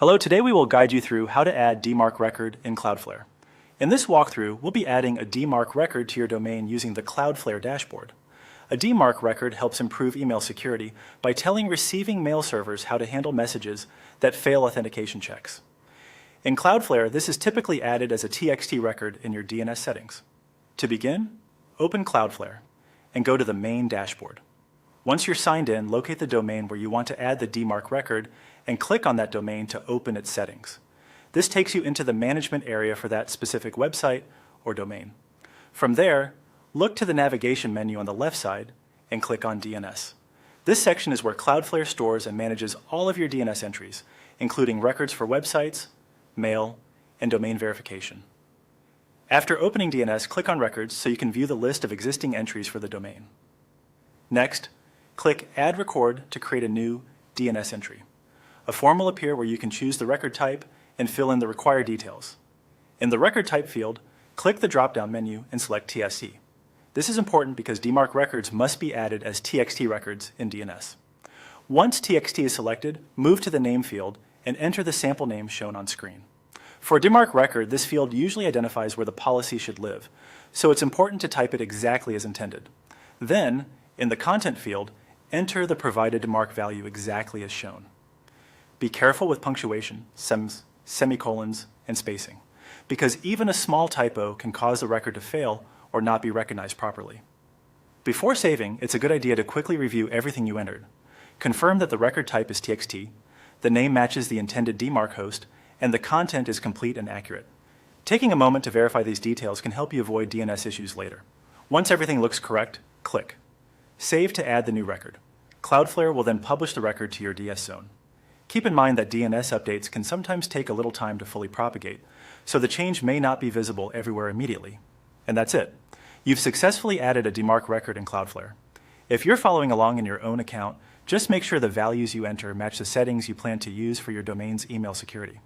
Hello, today we will guide you through how to add Dmarc record in Cloudflare. In this walkthrough, we'll be adding a Dmarc record to your domain using the Cloudflare dashboard. A Dmarc record helps improve email security by telling receiving mail servers how to handle messages that fail authentication checks. In Cloudflare, this is typically added as a TXT record in your DNS settings. To begin, open Cloudflare and go to the main dashboard. Once you're signed in, locate the domain where you want to add the Dmarc record and click on that domain to open its settings. This takes you into the management area for that specific website or domain. From there, look to the navigation menu on the left side and click on DNS. This section is where Cloudflare stores and manages all of your DNS entries, including records for websites, mail, and domain verification. After opening DNS, click on Records so you can view the list of existing entries for the domain. Next, click Add Record to create a new DNS entry. A form will appear where you can choose the record type and fill in the required details. In the record type field, click the drop-down menu and select TSC. This is important because Dmarc records must be added as TXT records in DNS. Once TXT is selected, move to the name field and enter the sample name shown on screen. For a Dmarc record, this field usually identifies where the policy should live, so it's important to type it exactly as intended. Then, in the content field, enter the provided Dmarc value exactly as shown. Be careful with punctuation, semicolons, and spacing, because even a small typo can cause the record to fail or not be recognized properly. Before saving, it's a good idea to quickly review everything you entered. Confirm that the record type is TXT, the name matches the intended Dmarc host, and the content is complete and accurate. Taking a moment to verify these details can help you avoid DNS issues later. Once everything looks correct, click Save to add the new record. Cloudflare will then publish the record to your DS zone. Keep in mind that DNS updates can sometimes take a little time to fully propagate, so the change may not be visible everywhere immediately. And that's it. You've successfully added a Dmarc record in Cloudflare. If you're following along in your own account, just make sure the values you enter match the settings you plan to use for your domain's email security.